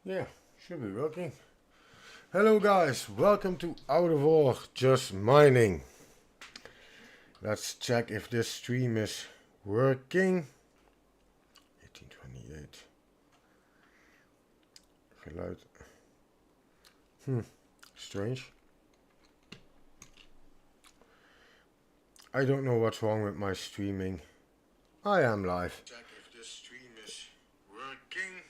Yeah, should be working. Hello guys, welcome to Out of Ore, Just Mining. Let's check if this stream is working. 1828. Geluid. Strange. I don't know what's wrong with my streaming. I am live. Check if this stream is working.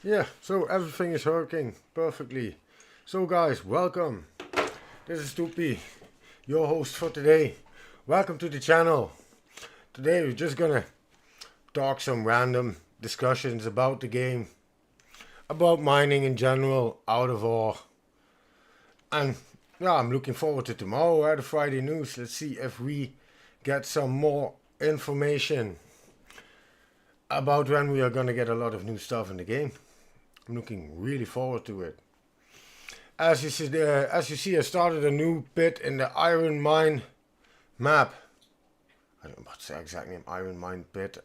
1828. Yeah, so everything is working perfectly. So guys, welcome. This is Toopy, your host for today. Welcome to the channel. Today we're just gonna talk some random discussions about the game, about mining in general, out of ore. And yeah, I'm looking forward to tomorrow, the Friday news. Let's see if we get some more information about when we are gonna get a lot of new stuff in the game. I'm looking really forward to it. As you see, I started a new pit in the Iron Mine map. I don't know what's the exact name. Iron Mine pit.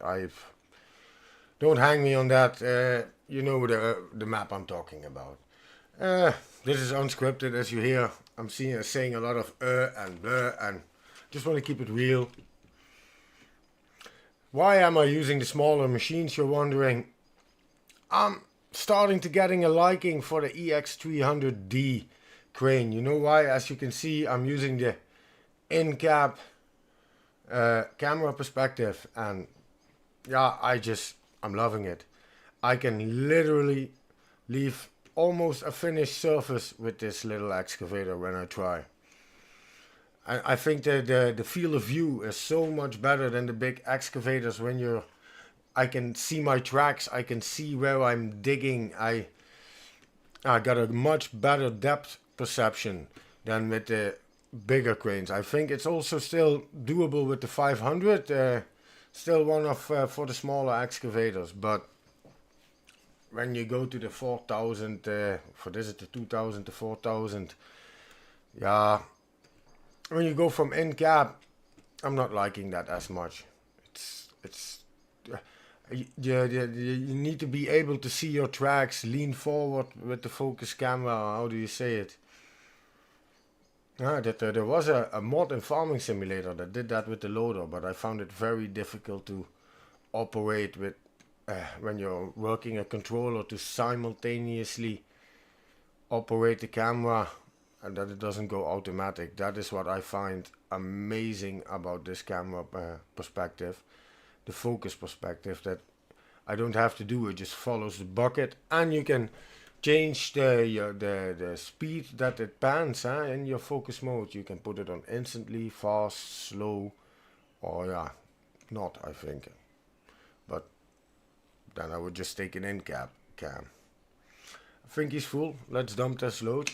Don't hang me on that. You know the map I'm talking about. This is unscripted, as you hear. I'm saying a lot of and blur, and just want to keep it real. Why am I using the smaller machines, you're wondering? I'm starting to getting a liking for the EX300D crane. You know why? As you can see, I'm using the in-cab camera perspective, and yeah, I'm loving it. I can literally leave almost a finished surface with this little excavator when I try. I think that the field of view is so much better than the big excavators. I can see my tracks, I can see where I'm digging. I got a much better depth perception than with the bigger cranes. I think it's also still doable with the 500. Still one of for the smaller excavators, but when you go to the 4000, for this is the 2000 to 4000, yeah, when you go from in cab, I'm not liking that as much. You need to be able to see your tracks, lean forward with the focus camera. How do you say it? There was a mod in Farming Simulator that did that with the loader, but I found it very difficult to operate with when you're working a controller to simultaneously operate the camera and that it doesn't go automatic. That is what I find amazing about this camera perspective, the focus perspective, that I don't have to do it, just follows the bucket, and you can change the speed that it pans in your focus mode. You can put it on instantly, fast, slow, or yeah, not, I think. But then I would just take an in-cab cam. I think he's full. Let's dump this load.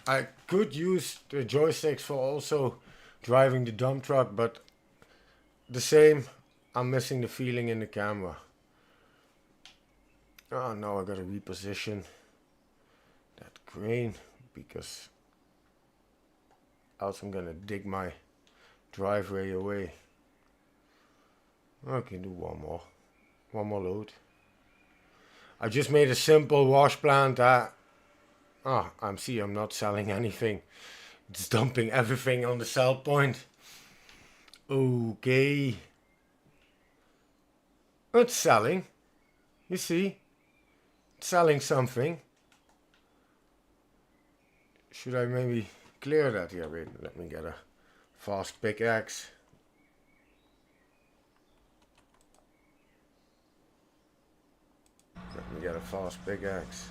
I could use the joysticks for also driving the dump truck, but the same, I'm missing the feeling in the camera. Oh, now I gotta reposition that crane, because else I'm gonna dig my driveway away. I can do one more load. I just made a simple wash plant. I'm not selling anything. It's dumping everything on the sell point. Okay. It's selling. You see? It's selling something. Should I maybe clear that here? Wait, let me get a fast pickaxe. Let me get a fast pickaxe.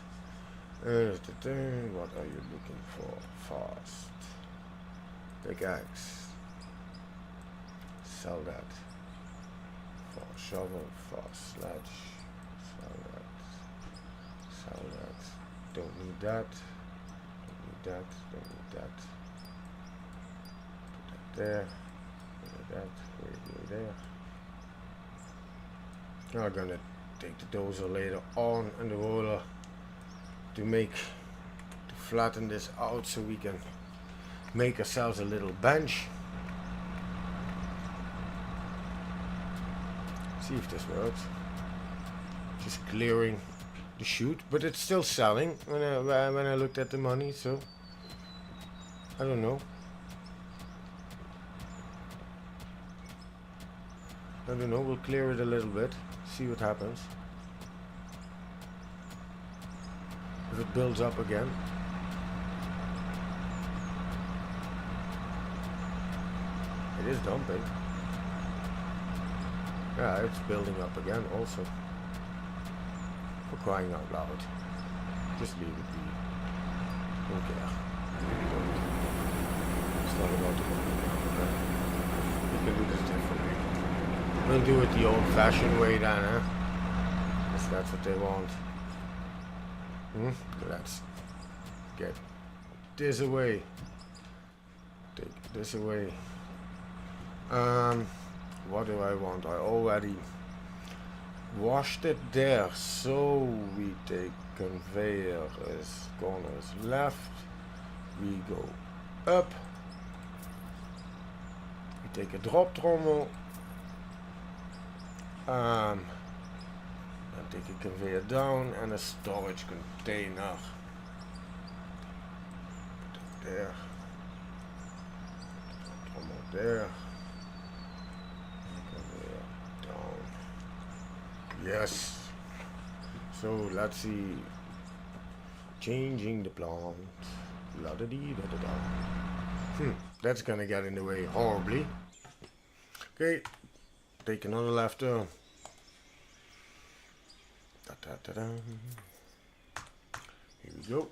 What are you looking for? Fast pickaxe. Sell that. Fast shovel, fast sledge. Sell that. Sell that. Don't need that. Don't need that. Don't need that. Put that there. Put that. Way there. I'm gonna take the dozer later on and the roller to flatten this out so we can make ourselves a little bench. See if this works. Just clearing the chute, but it's still selling when I looked at the money, so I don't know. I don't know, we'll clear it a little bit, see what happens. If it builds up again. It is dumping. Yeah, it's building up again also. For crying out loud. Just leave it be. Don't care. It's not about the money. Okay? You can do this differently. We'll do it the old-fashioned way then, huh? If that's what they want. Let's get this away. Take this away. What do I want? I already washed it there, so we take conveyor as corners left, we go up, we take a drop trommel, and take a conveyor down and a storage container. Put it there, drop trommel there. Yes. So let's see. Changing the plant. La da dee da da da. That's gonna get in the way horribly. Okay. Take another left turn. Da da da da. Here we go.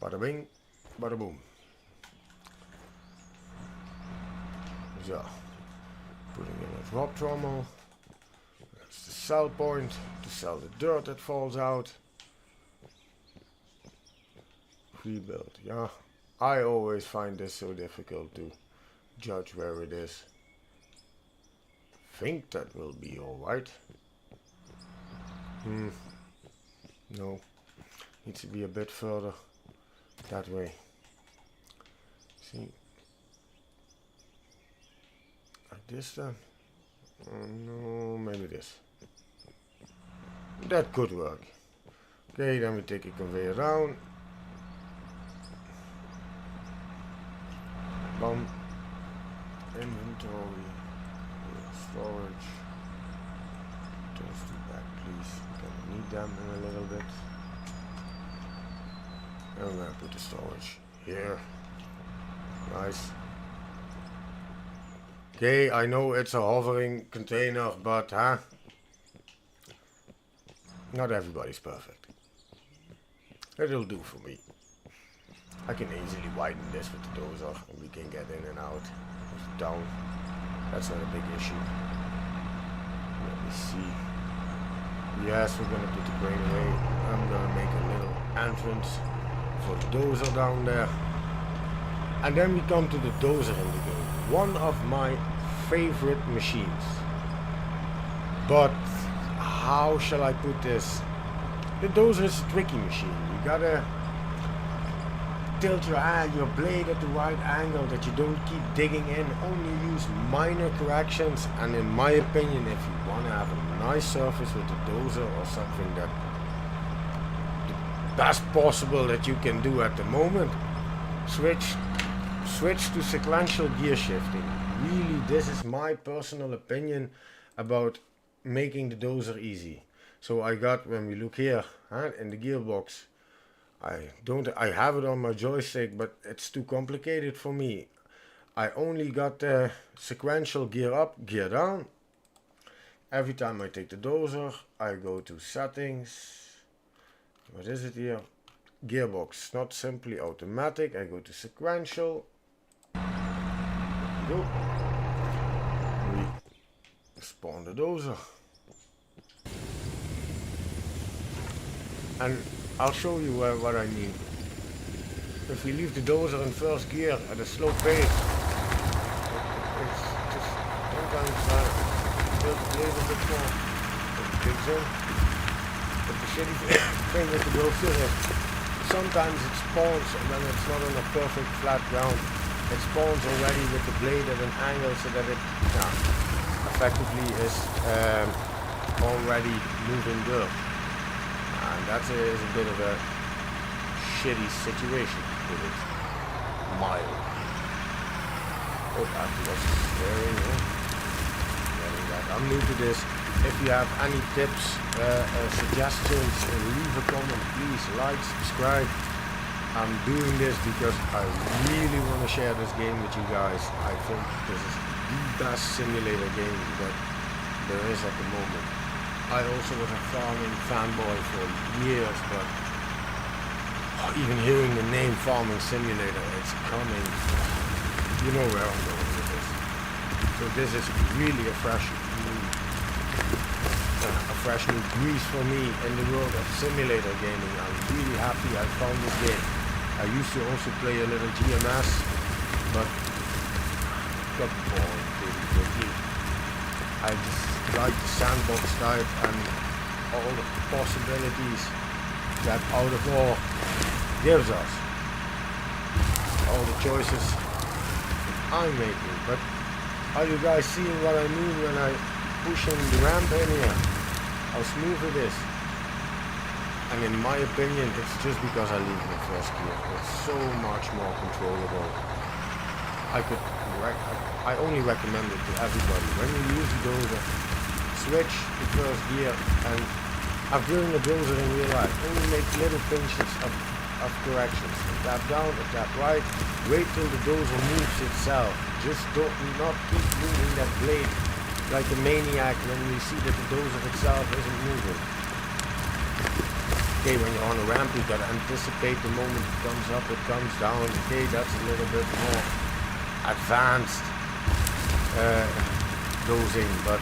Bada bing, bada boom. So, putting in a drop trommel. That's the sell point to sell the dirt that falls out. Rebuild, yeah. I always find this so difficult to judge where it is. Think that will be alright. No. Needs to be a bit further that way. See. Like this then? No, maybe this. That could work. Okay, then we take a conveyor down. Bum. Inventory. Storage. Those two back, please. We're gonna need them in a little bit. And I'm gonna put the storage here. Nice. Okay, I know it's a hovering container, but not everybody's perfect. It'll do for me. I can easily widen this with the dozer and we can get in and out. Down. That's not a big issue. Let me see. Yes, we're gonna put the crane away. I'm gonna make a little entrance for the dozer down there. And then we come to the dozer in the game. One of my favorite machines. But how shall I put this? The dozer is a tricky machine. You gotta tilt your blade at the right angle that you don't keep digging in. Only use minor corrections, and in my opinion, if you want to have a nice surface with the dozer or something that the best possible that you can do at the moment, switch to sequential gear shifting. Really, this is my personal opinion about making the dozer easy. So I got, when we look here in the gearbox, I have it on my joystick, but it's too complicated for me. I only got the sequential gear up, gear down. Every time I take the dozer, I go to settings. What is it here? Gearbox, not simply automatic. I go to sequential. Go. We spawn the dozer. And I'll show you what I mean. If we leave the dozer in first gear at a slow pace, it's just sometimes build the blade a bit more. It digs in. But the shitty thing with the dozer is sometimes it spawns and then it's not on a perfect flat ground. It spawns already with the blade at an angle so that it effectively is already moving dirt, and that is a bit of a shitty situation, to put it mild. Oh, that was scary, getting that. I'm new to this. If you have any tips, suggestions, leave a comment, please. Like, subscribe. I'm doing this because I really want to share this game with you guys. I think this is the best simulator game that there is at the moment. I also was a farming fanboy for years, but even hearing the name Farming Simulator, it's coming. You know where I'm going with this. So this is really a fresh new breeze for me in the world of simulator gaming. I'm really happy I found this game. I used to also play a little GMS, but got bored pretty quickly. I just like the sandbox type and all the possibilities that Out of Ore gives us. All the choices I'm making. But are you guys seeing what I mean when I pushing the ramp in here? How smooth it is. And in my opinion, it's just because I leave in the first gear. It's so much more controllable. I only recommend it to everybody. When you use the dozer, switch the first gear, and I've driven the dozer in real life. Only make little pinches of corrections. A tap down, a tap right. Wait till the dozer moves itself. Just not keep moving that blade like a maniac when you see that the dozer itself isn't moving. Okay, when you're on a ramp, you gotta anticipate the moment it comes up, it comes down. Okay, that's a little bit more advanced dosing, but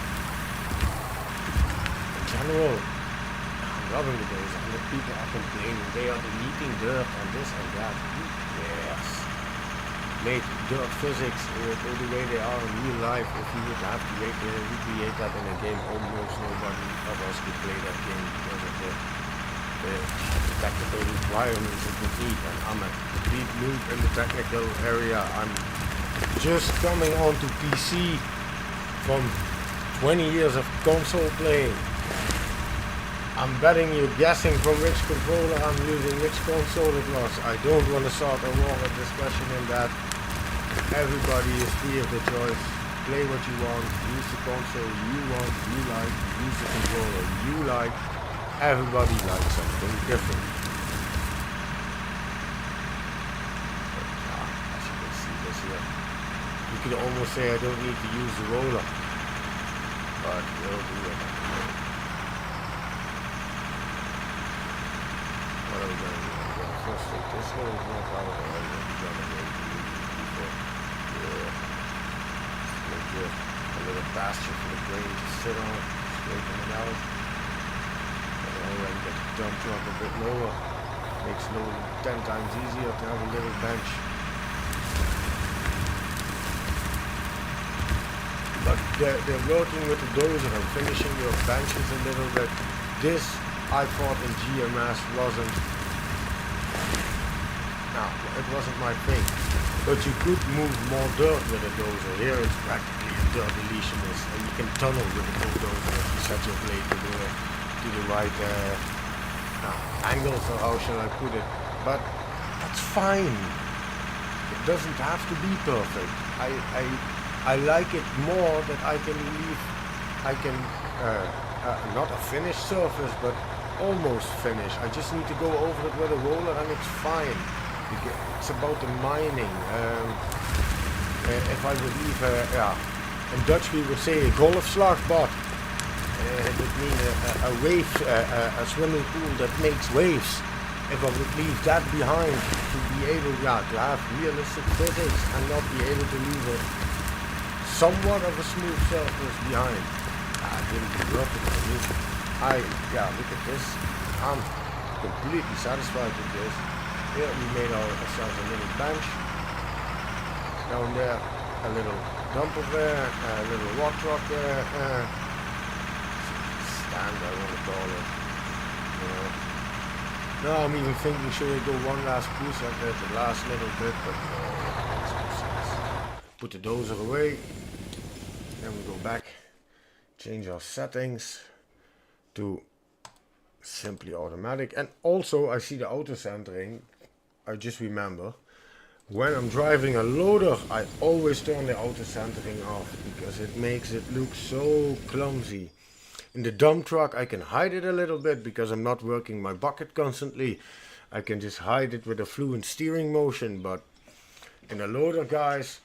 in general, I'm loving the dozer. And the people are complaining they are deleting dirt and this and that. Who cares? Made dirt physics the way they are in real life. If you would have to recreate that in a game, almost nobody of us could play that game because of the technical requirements it would need. And I'm a complete noob in the technical area. I'm just coming onto PC from 20 years of console playing. I'm betting you're guessing from which controller I'm using, which console it was. I don't want to start a war of discussion in that. Everybody is free of the choice. Play what you want, use the console you want, you like, use the controller you like. Everybody likes something different. But, as you can see this here, you could almost say I don't need to use the roller, but we'll do it. What are we going to do? I'm going to first take this little block out of the way. A little pasture for the grain to sit on, scraping it out. Already get the dump truck a bit lower. Makes loading 10 times easier to have a little bench. But they're working with the dozer and finishing your benches a little bit. This I thought in GMS wasn't. No, it wasn't my thing. But you could move more dirt with a dozer. Here it's practically a dirt deletionist, and you can tunnel with the bulldozer if you set your blade to the right angles, or how shall I put it. But that's fine. It doesn't have to be perfect. I like it more that I can leave. I can not a finished surface, but almost finished. I just need to go over it with a roller, and it's fine. It's about the mining. If I would leave, in Dutch we would say a golfslagbad. It would mean a wave, a swimming pool that makes waves. If I would leave that behind to be able, to have realistic physics and not be able to leave a somewhat of a smooth surface behind, it wouldn't be worth it for me. Look at this. I'm completely satisfied with this. Here we made ourselves a little bench. Down there, a little dumper there, a little rock truck there. Stand, I want to call it. Now I'm even thinking, should I go one last push at the last little bit, but no, that makes no sense. Put the dozer away, then we go back change our settings to simply automatic. And also I see the auto centering. I just remember when I'm driving a loader, I always turn the auto centering off because it makes it look so clumsy. In the dump truck I can hide it a little bit because I'm not working my bucket constantly. I can just hide it with a fluent steering motion, but in a loader, guys,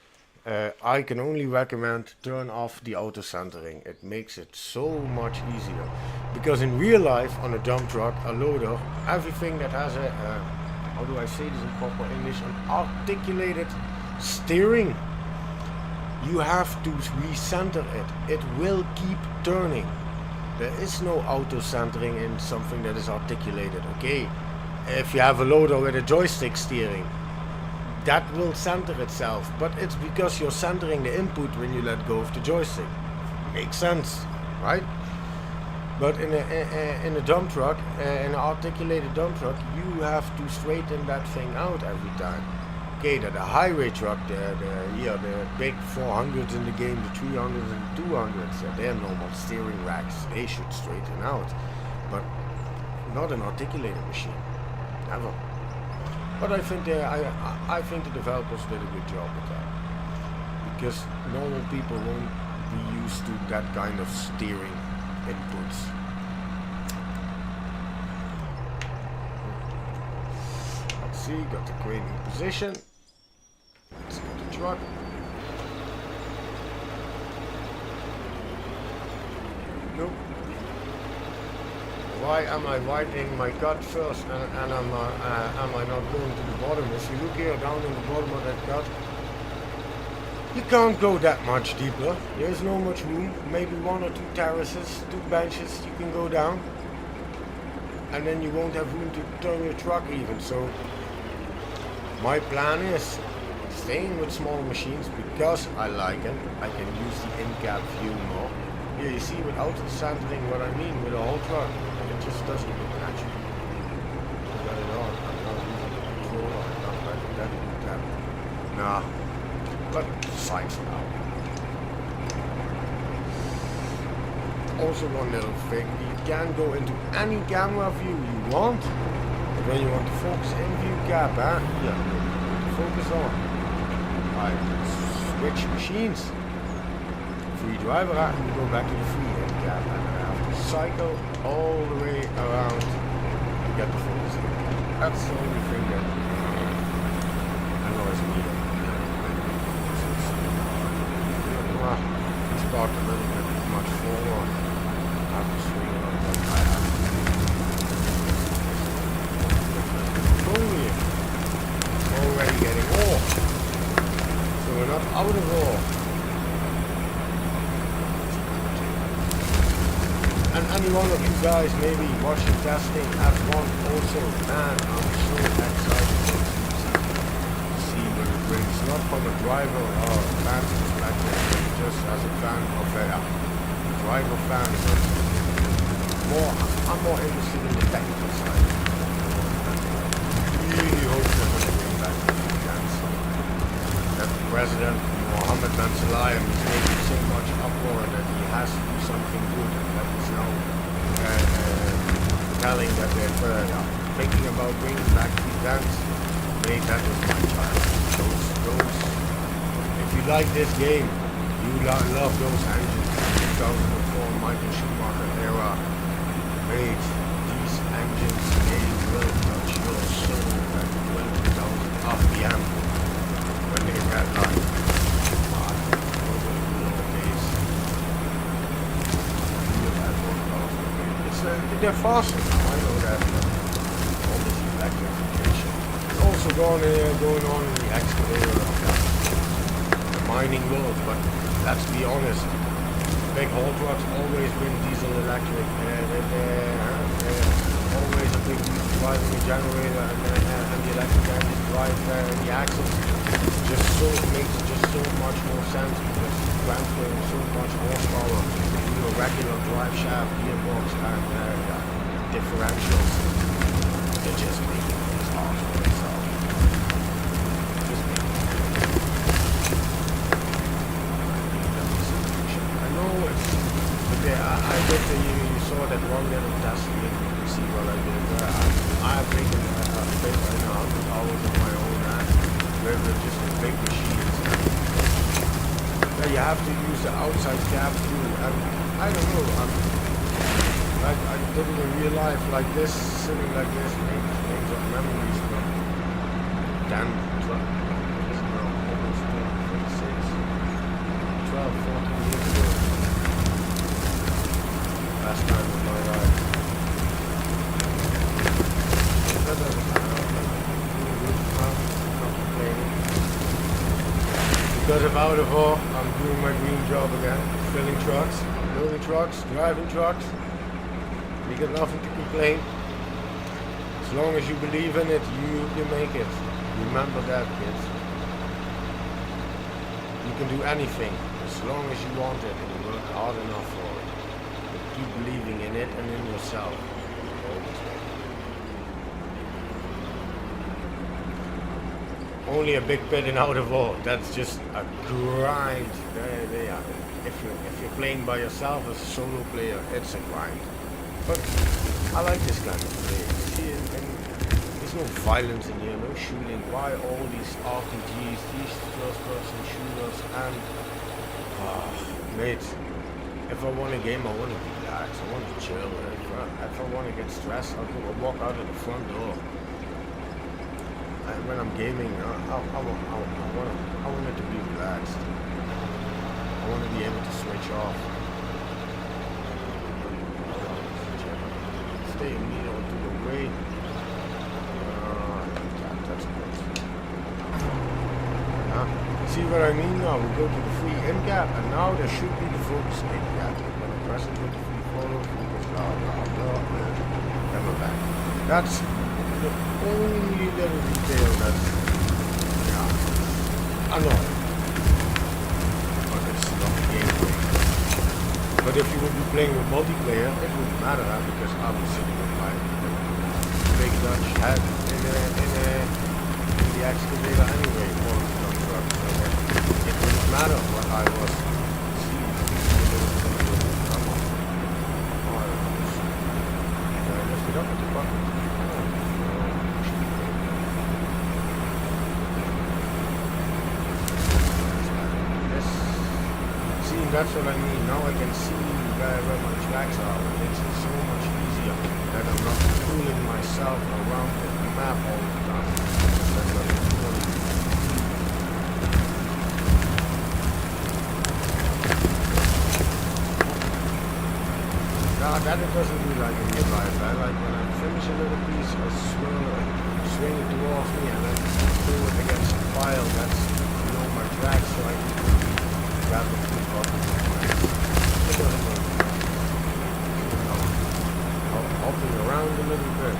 I can only recommend turn off the auto centering. It makes it so much easier. Because in real life, on a dump truck, a loader, everything that has a, how do I say this in proper English, an articulated steering, you have to recenter it. It will keep turning. There is no auto centering in something that is articulated. Okay, if you have a loader with a joystick steering, that will center itself, but it's because you're centering the input when you let go of the joystick. Makes sense, right? But in a dump truck, in an articulated dump truck, you have to straighten that thing out every time. Okay, the highway truck, the big 400s in the game, the 300s and the 200s, they're normal steering racks. They should straighten out, but not an articulated machine. Never. But I think I think the developers did a good job with that, because normal people won't be used to that kind of steering inputs. Let's see, got the crane in position. Let's get the truck. Nope. Why am I wiping my gut first and am I not going to the bottom? If you look here down in the bottom of that gut, you can't go that much deeper. There's no much room. Maybe 1 or 2 terraces, 2 benches you can go down. And then you won't have room to turn your truck even. So my plan is staying with small machines because I like it. I can use the in-cab view more. Here you see with auto centering what I mean with a whole truck. It just doesn't look natural. I got it on. I'm not using the controller. I'm not letting that do that. Nah. But fine for now. Also one little thing. You can go into any camera view you want. But when you want to focus in view cap, yeah, focus on. I switch machines. Free driver and you go back to the free in cap. And I have to cycle all the way around to get the focus in. That's the only thing that annoys me. It's part a little bit much forward. I have to swing it on what I have to do. Only it's already getting off. So we're not out of ore. And any one of you guys maybe watching testing F1 also, man, I'm so excited to see what it brings. Not from a driver or a fan perspective, but just as a fan of a driver fan. I'm more interested in the technical side. I really hope that when they bring back the weekends, that President Mohammed bin Salman is making so much uproar that he has to do something good, and that he's now telling that they're thinking about bringing back the events. Mate, that was my child. Those, if you like this game, you love those engines. 2004 Michael Schumacher era. Mate, these engines, they will touch your soul at 20,000 RPM when they get live. They're faster now, I know that. All this electrification. It's also going on in the excavator of the mining world, but let's be honest, big haul trucks always been diesel electric. Always a big driving a generator and the electric engine drive the axles. Makes just so much more sense because transferring so much horsepower to a regular drive shaft, gearbox and differentials. They're just making things hard for themselves. Just making things. I know it's, but you saw that one little test video. You see what I did there. I have taken a paper in 100 hours of my own hand. Where we're just a big machines. Yeah, you have to use the outside cap too. And I don't know. I did it in real life like this, sitting like this, brings up memories from 10, 12, this is now almost 26, 12, 14 years ago. Last time of my life. That doesn't matter. I'm doing good now. Not complaining. Because of out of all, I'm doing my dream job again. Filling trucks, loading trucks, driving trucks. You got nothing to complain. As long as you believe in it, you make it. Remember that, kids. You can do anything as long as you want it and you work hard enough for it. But keep believing in it and in yourself. Only a big pit in out of all. That's just a grind. They are. If you're playing by yourself as a solo player, it's a grind. But I like this kind of play. See, and there's no violence in here, no shooting. Why all these RPGs, these first-person shooters, and mate, if I want a game, I want to relax. I want to chill. If I want to get stressed, I'll walk out of the front door. And when I'm gaming, I want it to be relaxed. I want to be able to switch off. Stay immediately to the way. That's good. See what I mean now? We go to the free in gap, and now there should be the focus in gap. When I press it with the free follow, focus, blah, blah, blah. Then we're back. That's the only little detail that's annoying. But it's not gameplay. But if you would be playing with multiplayer, it wouldn't matter because I was sitting with my big Dutch head in the excavator anyway, or the dump truck. So it wouldn't matter what I was seeing. Come on. Lift it up at the button. That's what I mean. Now I can see where my tracks are. It makes it so much easier that I'm not fooling myself around the map all the time. That's what it's doing. Nah, that it doesn't do like in real life. I like when I finish a little piece, I swing it towards me and then throw it against the pile. That's my tracks, so I can grab the two buttons. It doesn't work. Hopping around a little bit.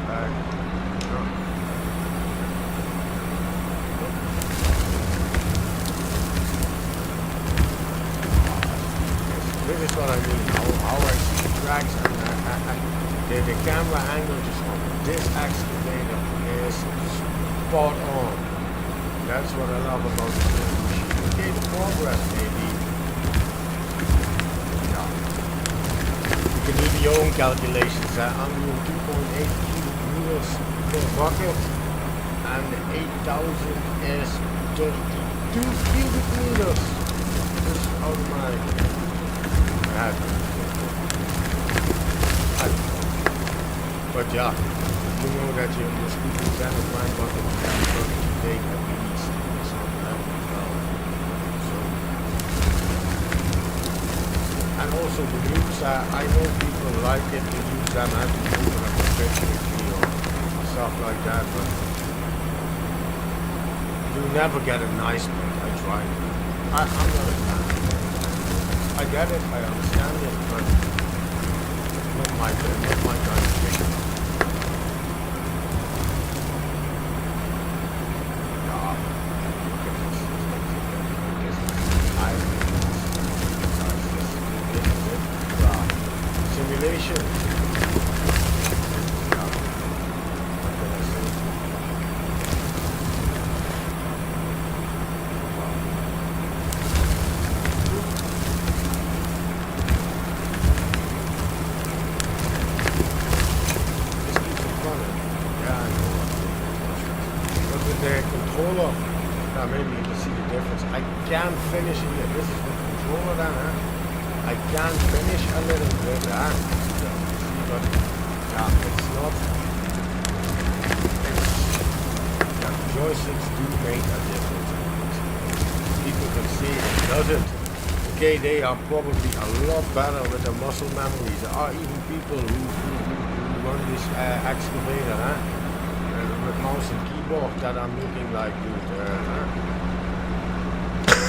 Back. No. This is what I mean. How I see the tracks and the camera angle just on this excavator is spot on. That's what I love about this machine. Okay, the progress maybe. Yeah. You can do your own calculations. I'm doing 2.8 cubic meters per bucket, and 8,000 is 32 cubic meters. Just out of my head. But yeah, you know that you're speaking 10 of my buckets per day at least. It's not that well. So, and also the news, I know people like it to use them as a tool of efficiency or stuff like that, but you never get a nice one. I tried. I'm not a fan. I get it, I understand it, but not my kind of thing. Simulation. I can finish it. This is the controller then, huh? I can finish a little bit, huh? But yeah, it's not. The joysticks do make a difference. People can see it doesn't. Okay, they are probably a lot better with the muscle memory. There are even people who run this excavator, huh? With mouse and keyboard that I'm looking like, dude.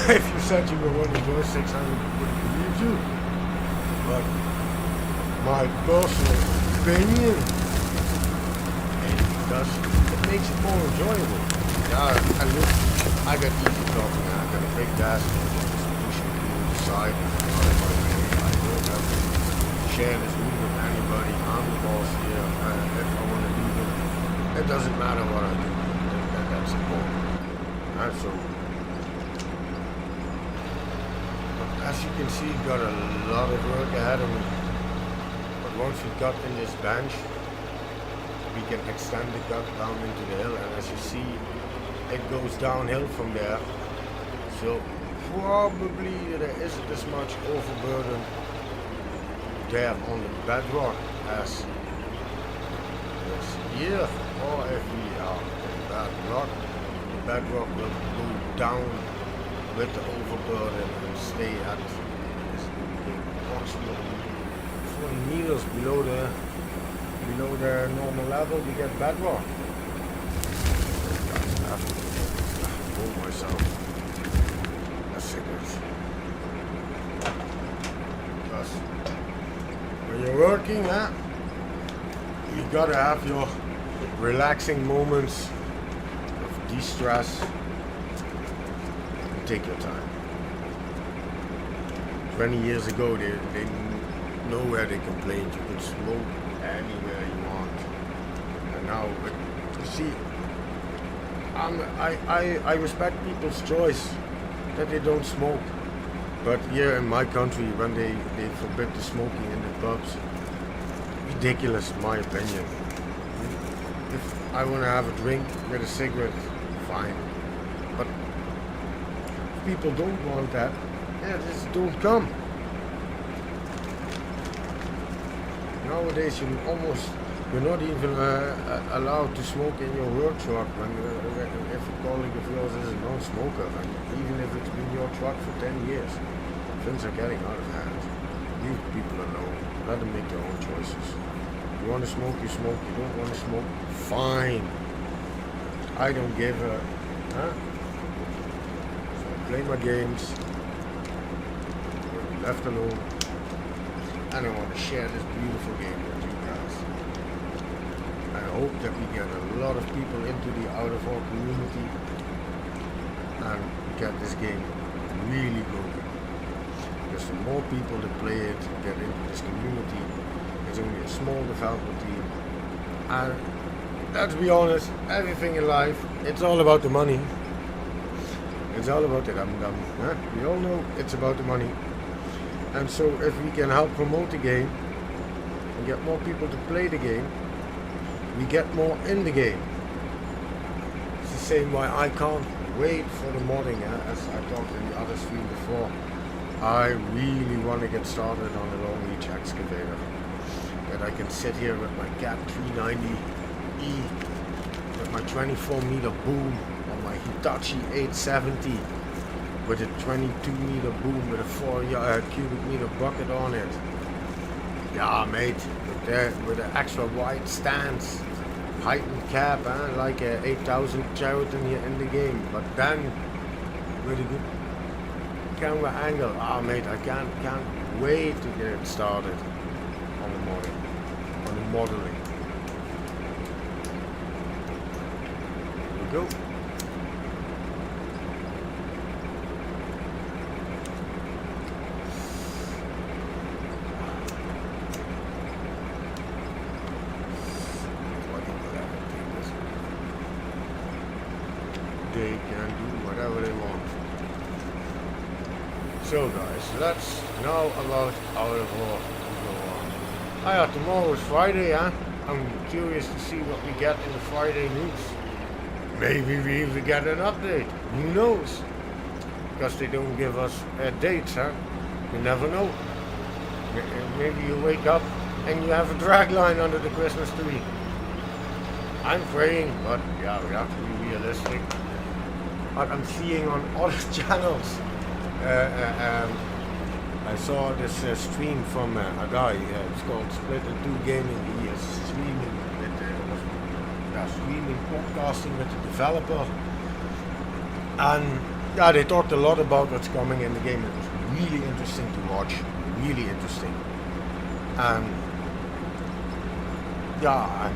If you said you were running joysticks, I wouldn't believe you. But my personal opinion, it makes it more enjoyable. Yeah, and look, I got easy talking. I got a big desk, just pushing to the side. I don't have to share this room with anybody. I'm the boss here. If I want to leave it, it doesn't matter what I do. That's important. So, as you can see, got a lot of work ahead of me. But once we got in this bench, we can extend the cut down into the hill, and as you see, it goes downhill from there. So probably there isn't as much overburden there on the bedrock as this here, or if we are in bad luck, the bedrock will go down with the overburden and stay at approximately 40 meters below the normal level. We get bedrock. I have to hold myself a cigarette. Because when you're working, you gotta have your relaxing moments of de-stress. Take your time. 20 years ago, they nowhere they complained. You could smoke anywhere you want. And now, you see, I respect people's choice that they don't smoke. But here in my country, when they forbid the smoking in the pubs, ridiculous, in my opinion. If I want to have a drink with a cigarette, fine. But if people don't want that, just don't come. Nowadays, you're not even allowed to smoke in your work truck when if a colleague of yours is a non-smoker, and even if it's been your truck for 10 years, things are getting out of hand. Leave people alone. Let them make their own choices. You want to smoke, you smoke. You don't want to smoke, fine. I don't give a. So I play my games. Left alone. And I want to share this beautiful game with you guys. I hope that we get a lot of people into the Out of Hell community and get this game really going. Because the more people that play it, get into this community, it's only a small development team. And let's be honest, everything in life, it's all about the money. It's all about it. We all know it's about the money. And so if we can help promote the game and get more people to play the game, we get more in the game. It's the same why I can't wait for the modding, as I talked in the other stream before. I really want to get started on a long reach excavator. That I can sit here with my Cat 390E, with my 24 meter boom, on my Hitachi 870. With a 22 meter boom with a 4 cubic meter bucket on it. Yeah, mate, with the extra wide stance, height and cap, like a 8000 Chariton here in the game. But then, with a good camera angle, mate, I can't wait to get it started on the modeling. Here we go. They can do whatever they want. So guys, that's now about Out of Hell to go on. Tomorrow is Friday, I'm curious to see what we get in the Friday news. Maybe we even get an update. Who knows? because they don't give us dates, huh? You never know. Maybe you wake up and you have a drag line under the Christmas tree. I'm praying, but yeah, we have to be realistic. What I'm seeing on other channels, I saw this stream from a guy. It's called Split in Two Gaming. He is streaming podcasting with the developer, and yeah, they talked a lot about what's coming in the game. It was really interesting to watch, really interesting. And yeah,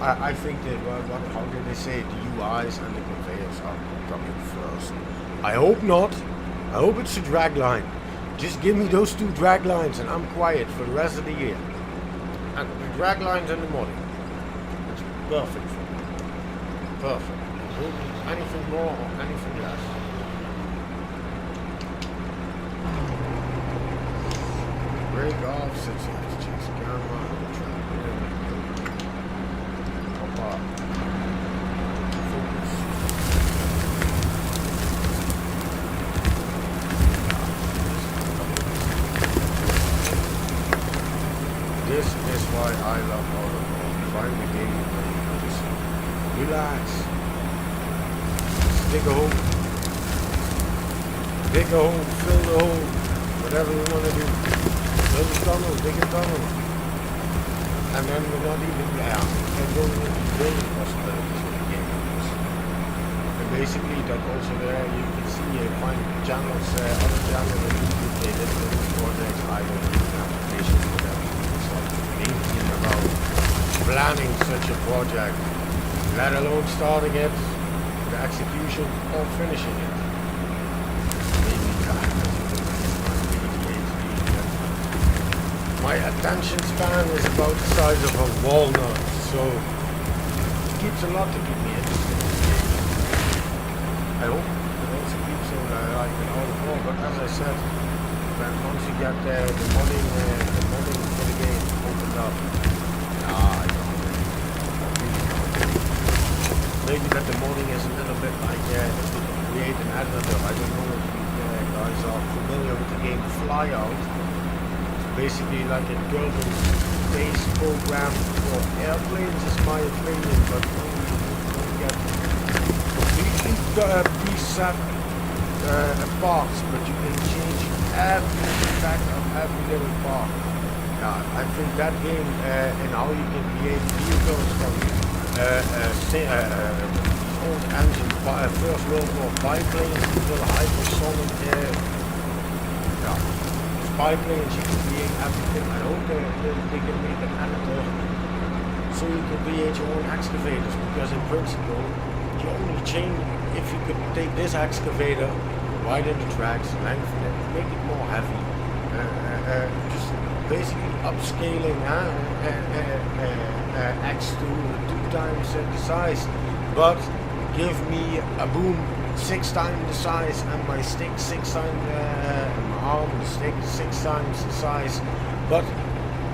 I think that how did they say it? The UIs and the conveyors are coming first. I hope not. I hope it's a drag line. Just give me those two drag lines and I'm quiet for the rest of the year. And the drag lines in the morning. It's perfect for me. Perfect. I don't need anything more or anything less. Break off, sits here to chase the camera. Hoppa. Focus. This is why I love Autobot. Find the game where you can just relax. Dig a hole. Dig a hole, fill the hole, whatever you want to do. Build a tunnel, dig a tunnel. And then we're not even going into building possibilities in the game. And basically that also there you can see find channels, other channels on YouTube, they did this project, I don't need an application for them. Thinking about planning such a project, let alone starting it, the execution, or finishing it. Maybe my attention span is about the size of a walnut, so it keeps a lot to keep me interested in the game. I hope it also keeps it like an Autobot, but as I said, once you get the modding for the game opened up, I don't really. Maybe that the modding is a little bit like if you create an editor. I don't know if you guys are familiar with the game Flyout. It's basically like a Kelvin-based program for airplanes, is my opinion, but don't get completely preset parts, but you can change every effect of every little part. Yeah, I think that game and how you can create vehicles from old engine First World War biplanes until hypersonic spy planes. You can create everything. I hope they can make an editor so you can create your own excavators, because in principle the only change, if you could take this excavator, widen the tracks, lengthen it, make it more heavy, just basically upscaling X to 2 times the size, but give me a boom 6 times the size and my stick 6 times, and my arm and the stick 6 times the size, but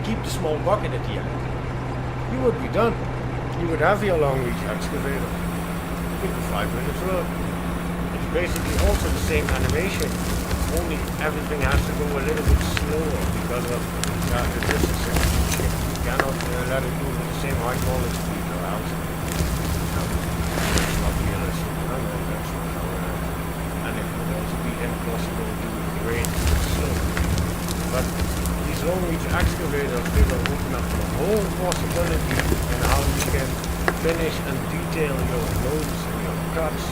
keep the small bucket at the end. You would be done. You would have your long reach excavator. Give it 5 minutes work. It's basically also the same animation, only everything has to go a little bit slower because of the distance. You cannot let it move at the same high quality speed or else it's not realistic. I know that's not how, and it would also be impossible to create slow. But these long reach excavators, they will open up a whole possibility in how you can finish and detail your roads and your cuts.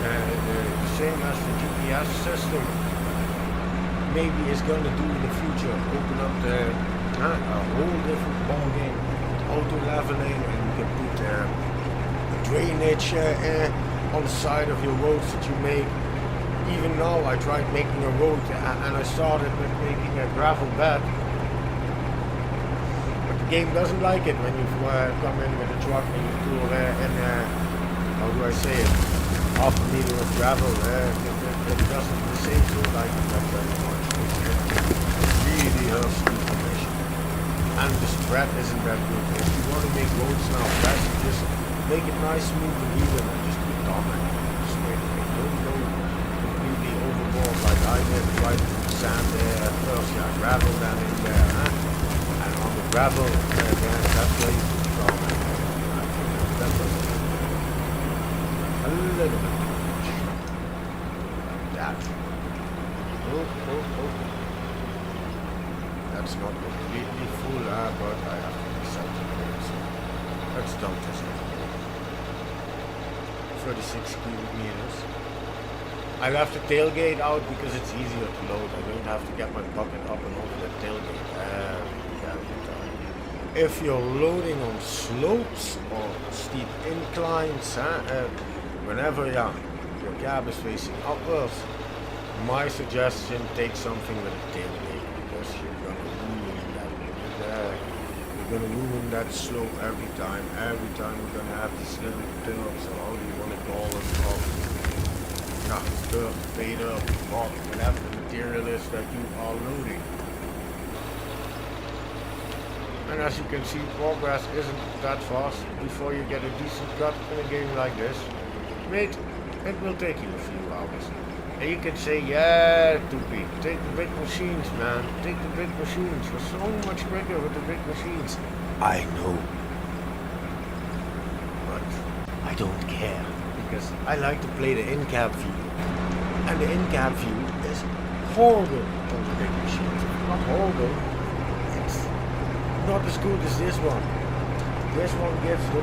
The same as the GPS system maybe is going to do in the future, open up a whole different ball game with auto leveling, and you can put drainage on the side of your roads that you make. Even now I tried making a road and I started with making a gravel bed, but the game doesn't like it when you come in with a truck and you do how do I say it, half a meter of gravel. It doesn't, the same tool like that very much. It really hurts the information. And the spread isn't that good. If you want to make roads now fast, you just make it nice, smooth and even, and just put tarmac straight away. Don't go complete quite sand there, first gravel down in there, huh? And on the gravel, again, that's where you can come. I think that was a little bit too much. Like that. Oh. That's not completely full, but I have to be something, so let's dump this in. 36 cubic meters. I left the tailgate out because it's easier to load. I don't have to get my bucket up and over the tailgate every time. If you're loading on slopes or steep inclines, whenever your cab is facing upwards, my suggestion, take something with a tailgate because you're gonna ruin that slope every time. Every time you're gonna have these little tilts, or how do you want to call it, turf, fader, rock, whatever the material is that you are loading. And as you can see, progress isn't that fast before you get a decent cut in a game like this. Mate, it will take you a few hours. And you can say, yeah, Toopy, take the big machines, man. Take the big machines. We're so much quicker with the big machines. I know. But I don't care. Because I like to play the in-cab view. And the in-cab view is horrible on the big machines. Not horrible. It's not as good as this one. This one gives the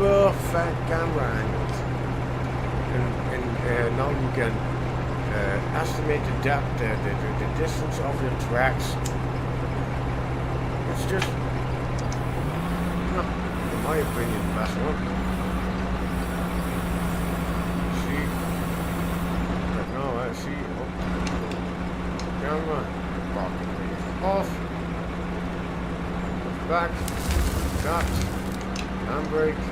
perfect camera angles. And now you can estimate the depth, the distance of your tracks. It's just, in my opinion, the best one. See? But now I see, camera, parking off, back, cut, handbrake,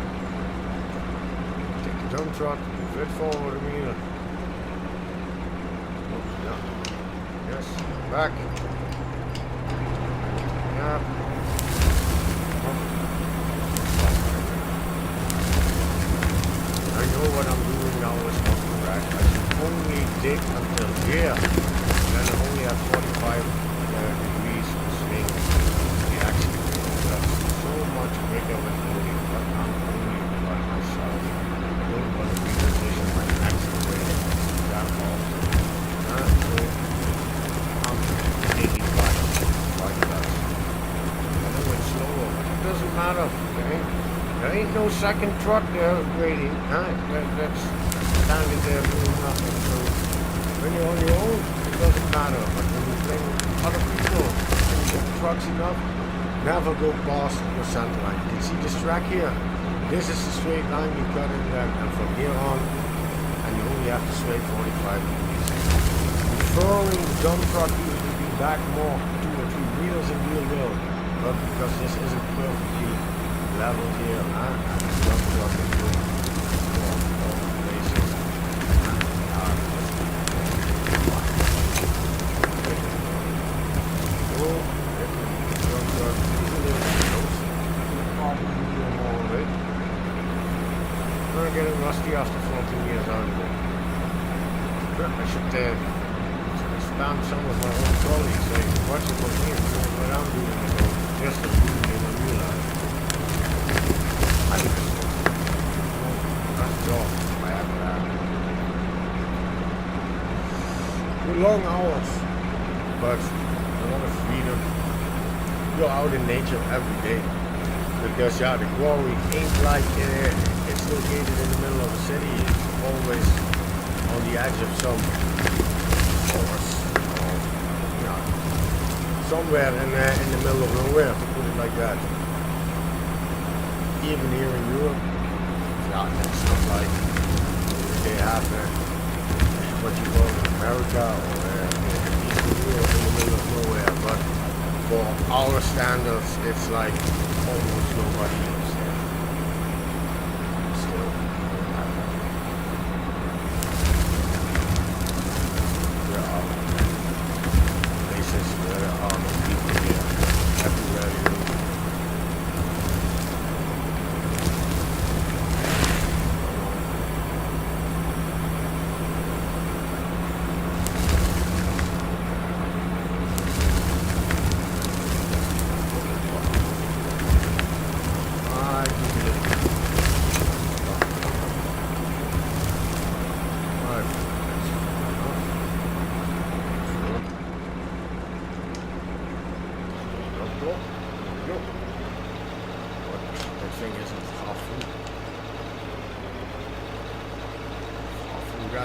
take the dump truck, move it forward a meter. Yes, back. Yeah. I know what I'm doing now is not correct. I should only dig until here. And then I only have 45 degrees to swing the excavator. That's so much quicker with loading, but I'm only by myself. I don't want to reposition my excavator that often. Doesn't matter. There ain't no second truck there waiting. That's standing there doing nothing. So when you're on your own, it doesn't matter. But when you play with other people, and you get the trucks enough, never go past your center line. You can see this track here. This is the straight line you cut in there, and from here on, and you only have to sway 45 degrees. Preferring the dump truck even to be back more 2 or 3 meters in wheel mill. But because this isn't perfectly level here, and the dump truck is going all places. Dump truck is a little close. Probably do more of it. I'm getting rusty after 14 years out of it. I should spam some of my own colleagues saying, watch it from here, what I'm doing. Just as good as I realize. I think it's that's job I have to have. With long hours, but a lot of freedom. You're out in nature every day. Because the quarry ain't like it's located in the middle of the city. It's always on the edge of some forest. Somewhere in the middle of nowhere, to put it like that. Even here in Europe, it's not like they have what you call in America or Eastern Europe in the middle of nowhere, but for our standards, it's like almost nobody lives there. Still, there are places where there are no people here. Everywhere you go.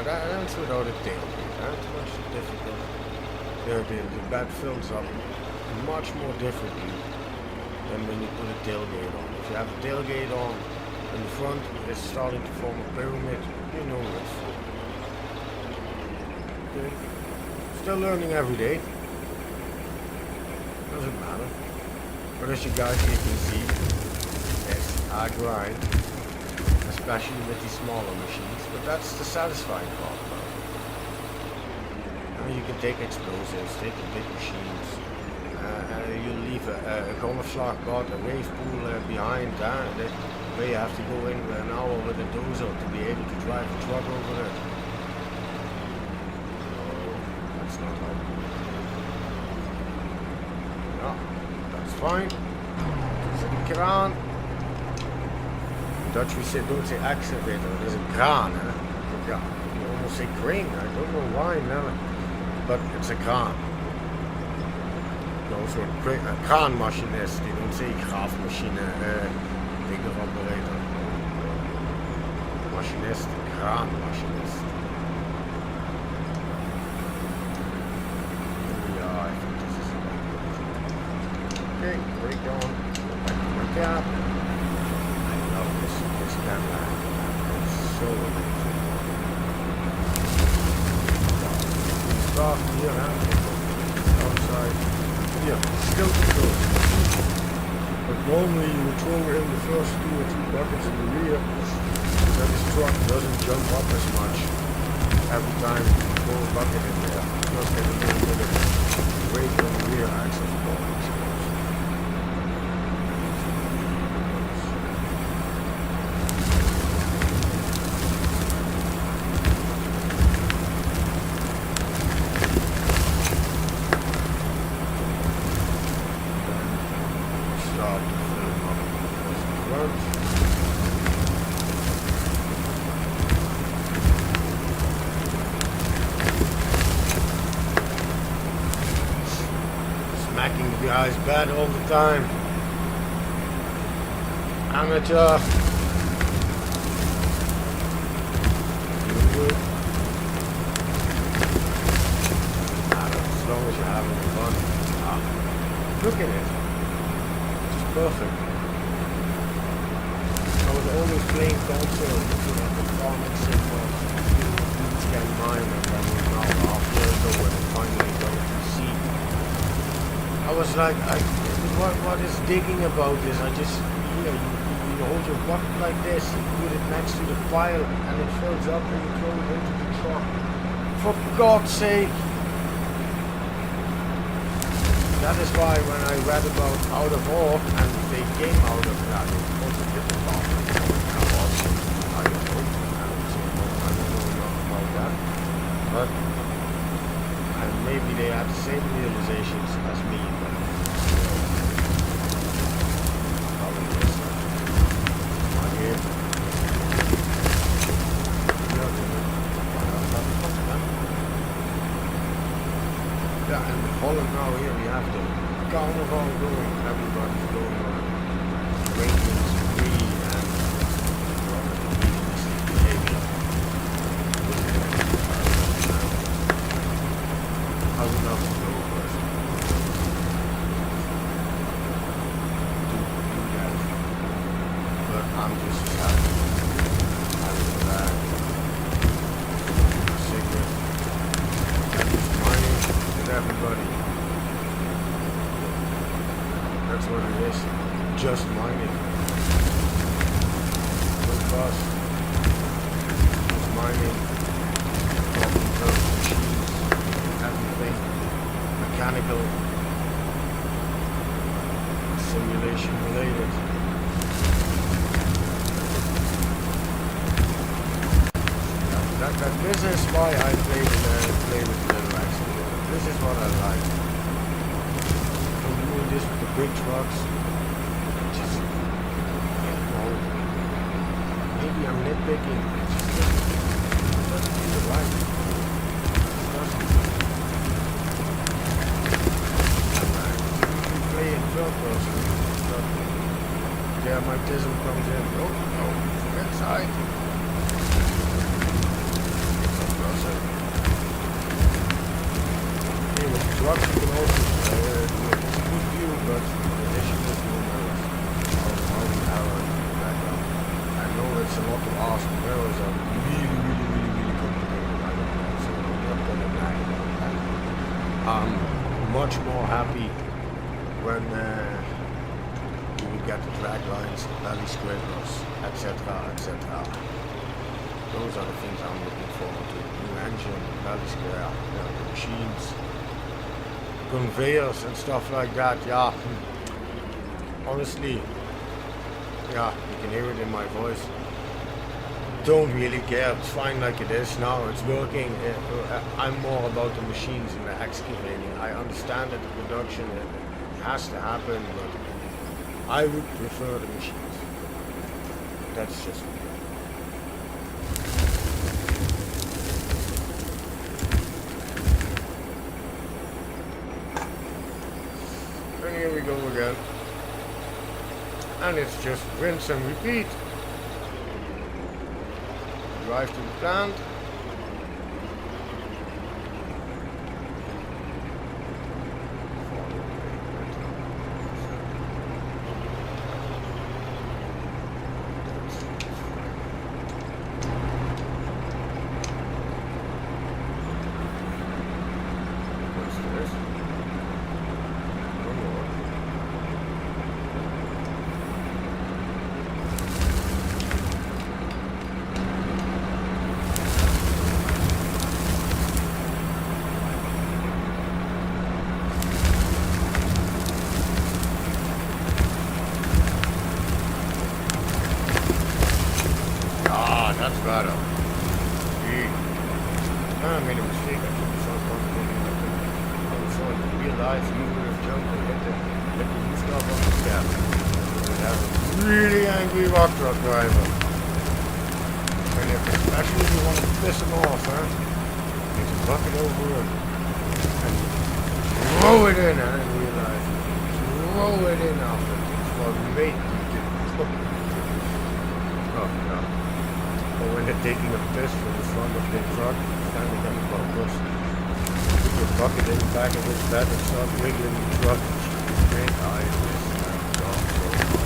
That's without a tailgate. That's much difficult. The bed fills up much more differently than when you put a tailgate on. If you have a tailgate on and the front is starting to form a pyramid, you know it's full. Okay. Still learning every day. Doesn't matter. But as you guys can see, yes, I grind, especially with these smaller machines. But that's the satisfying part about it. I mean, you can take explosives, take the big machines. You leave a golfslagbad, a wave pool behind. Where you have to go in an hour with a dozer to be able to drive a truck over it. That's not how. No, that's fine. There's a kraan. In Dutch we say, don't say excavator, there's a kraan. Yeah, you almost say crane. I don't know why now, but it's a kraan. Also a kraanmachinist, die don't say graafmachine, digger operator. Machinist, kraanmachinist. Yeah, I think this is it. Okay, break on. Go back to my cab. I love this camera. It's so amazing. Start here, outside. Yeah, still too close. But normally you would throw in the first 2 or 3 buckets in the rear, so that this truck doesn't jump up as much every time you throw a bucket in there. Plus get a little bit of weight on the rear axle points. Smacking the guy's bed all the time. Amateur. Doing good. As long as you're having fun. Look at it. It's perfect. I was always playing console looking at the comics and can mine, and then now half years ago when I finally got a PC. I was like, what is digging about this? I just, you hold your bucket like this, you put it next to the pile, and it fills up, and you throw it into the truck. For God's sake! That is why when I read about Out of Orc, and they came out of that, it was a different part. I don't know enough about that. But and maybe they had the same realizations as me. But yeah, and Holland now here we have the carnival going, everybody's going on arrangements free and behavior. I would love to go first. Do that. But I'm just happy. Having a bag, a cigarette, mining with everybody. That's what it is. Just mining. No bus. Just mining. Talking about machines. Everything. Mechanical. Simulation related. This is why I play with little axle. This is what I like. I'm doing this with the big trucks. Just, maybe I'm nitpicking. It doesn't feel right. It doesn't. You play in third person. There my tism comes in. Oh, no, inside. trucks you can also do a speed view, but the issue is no mirrors. How the hell are you doing that up? I know it's a lot to ask. Mirrors are really complicated. I don't know, so I'm not gonna lie about that. I'm much more happy when you will get the drag lines, belly scrapers, etc. Those are the things I'm looking forward to. New engine, belly scraper, the machines, conveyors and stuff like that. Yeah, honestly, yeah, you can hear it in my voice. Don't really care. It's fine like it is now. It's working. I'm more about the machines and the excavating. I understand that the production has to happen, but I would prefer the machines. That's just me. And here we go again. And it's just rinse and repeat. Drive to the plant. That's better. Gee. I made a mistake. I took the front one on the front. Realized you would have jumped and hit the roof top on the cap. We have a really angry rock truck driver. And especially if you want to piss him off, huh? Take a bucket over and throw it in, huh? And realize throw it in after it's for mate. Oh, no. Or when they're taking a piss from the front of their truck, standing on the bumpers, put your bucket in the back of his bed and start wiggling the truck. Great eyes, that dog so much.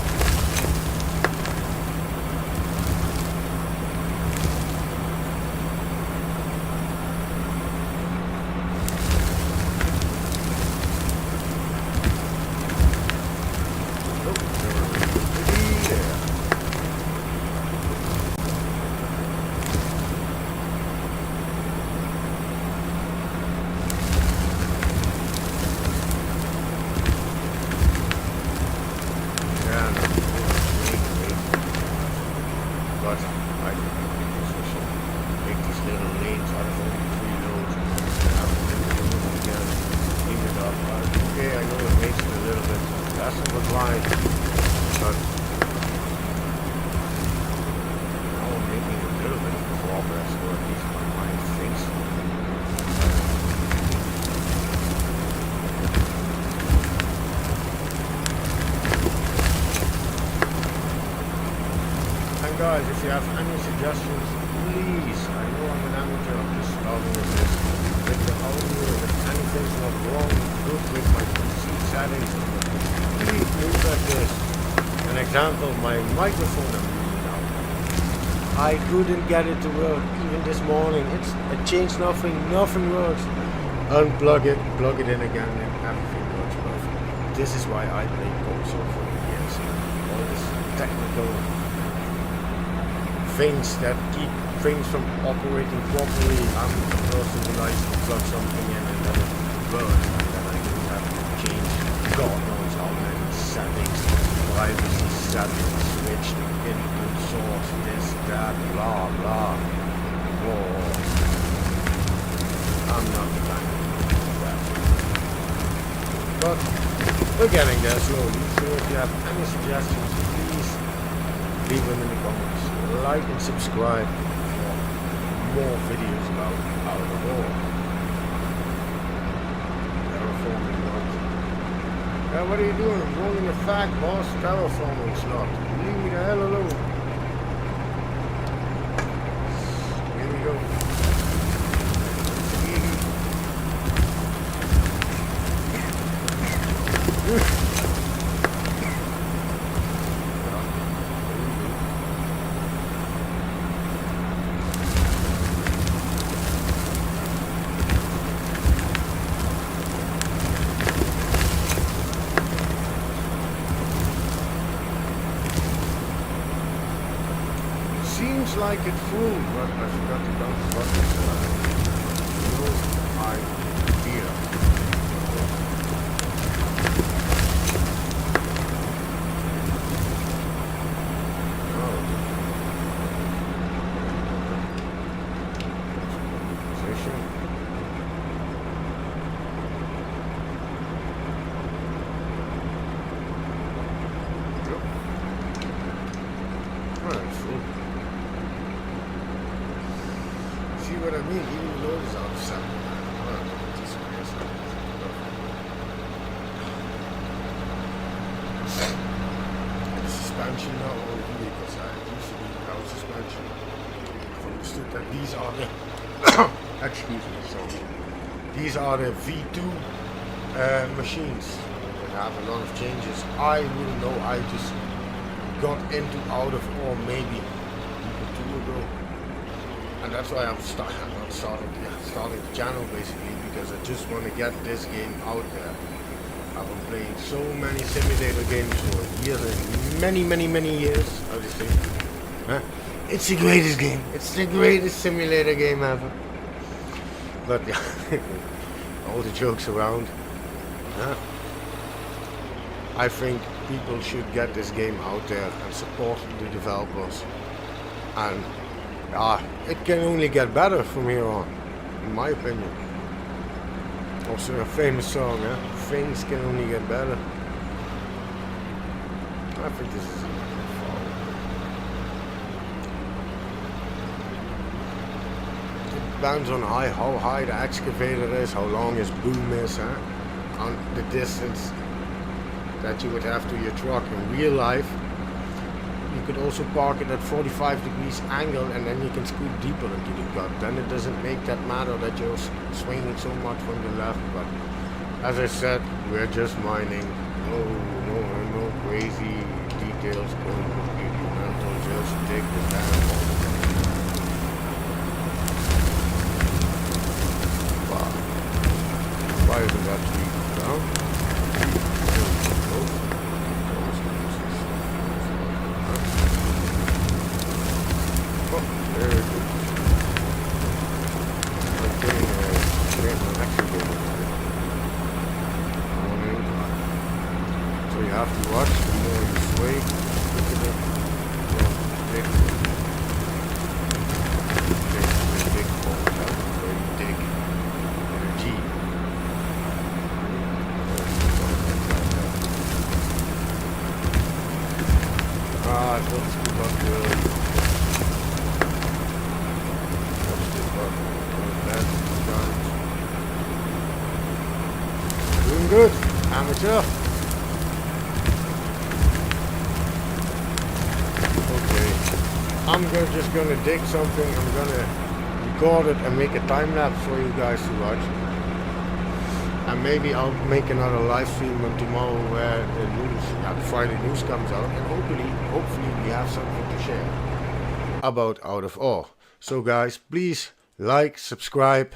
Guys, if you have any suggestions, please, I know I'm an amateur, I'm just starting with this. If the audio, if anything's not wrong, good with my PC settings, please leave at this. An example, my microphone I'm using now. I couldn't get it to work, even this morning. It changed nothing works. Unplug it, plug it in again, and everything works perfect. This is why I play console for years. All this technical things that keep things from operating properly. I'm the person who likes to plug something in and then it burns, and then I do have to change God knows how many settings, privacy settings, switch, input source, this, that, blah, blah. Whoa. I'm not the kind of that. But we're getting there slowly, so if you have any suggestions, please leave them in the comments. Like and subscribe for more videos about Out of the War. Terraforming not. Yeah, what are you doing? I'm rolling a fat boss terraforming slot. Leave me the hell alone. Here we go. like it full, but I forgot to count the buttons. No idea. Oh. Position. Yep. Alright, full. See what I mean? Even though it's out of sample. The suspension now on vehicles used to be without suspension. I've understood that these are the excuse me, sorry. These are the V2 machines that have a lot of changes. I wouldn't know, I just got into Out of Ore maybe two ago. And that's why I'm starting the channel basically, because I just want to get this game out there. I've been playing so many simulator games for years and many years, obviously. Huh? It's the greatest game. It's the greatest simulator game ever. But yeah, all the jokes around. Huh? I think people should get this game out there and support the developers. And it can only get better from here on, in my opinion. Also a famous song, eh? Things can only get better. I think this is it depends on how high the excavator is, how long his boom is, huh? On the distance that you would have to your truck in real life. You could also park it at 45 degrees angle and then you can scoot deeper into the gut. Then it doesn't make that matter that you're swinging so much from the left. But as I said, we're just mining. No crazy details going completely mental. Just dig the damn hole. Wow. Why isn't that tree down? So you have to watch the more you sway, look at it, big ball, very big G. I thought this would not good. Watch this button, doing good, amateur. I'm just gonna dig something, I'm gonna record it and make a time lapse for you guys to watch. And maybe I'll make another live stream on tomorrow where the news, the Friday news comes out, and hopefully we have something to share about Out of Ore. So guys, please like, subscribe,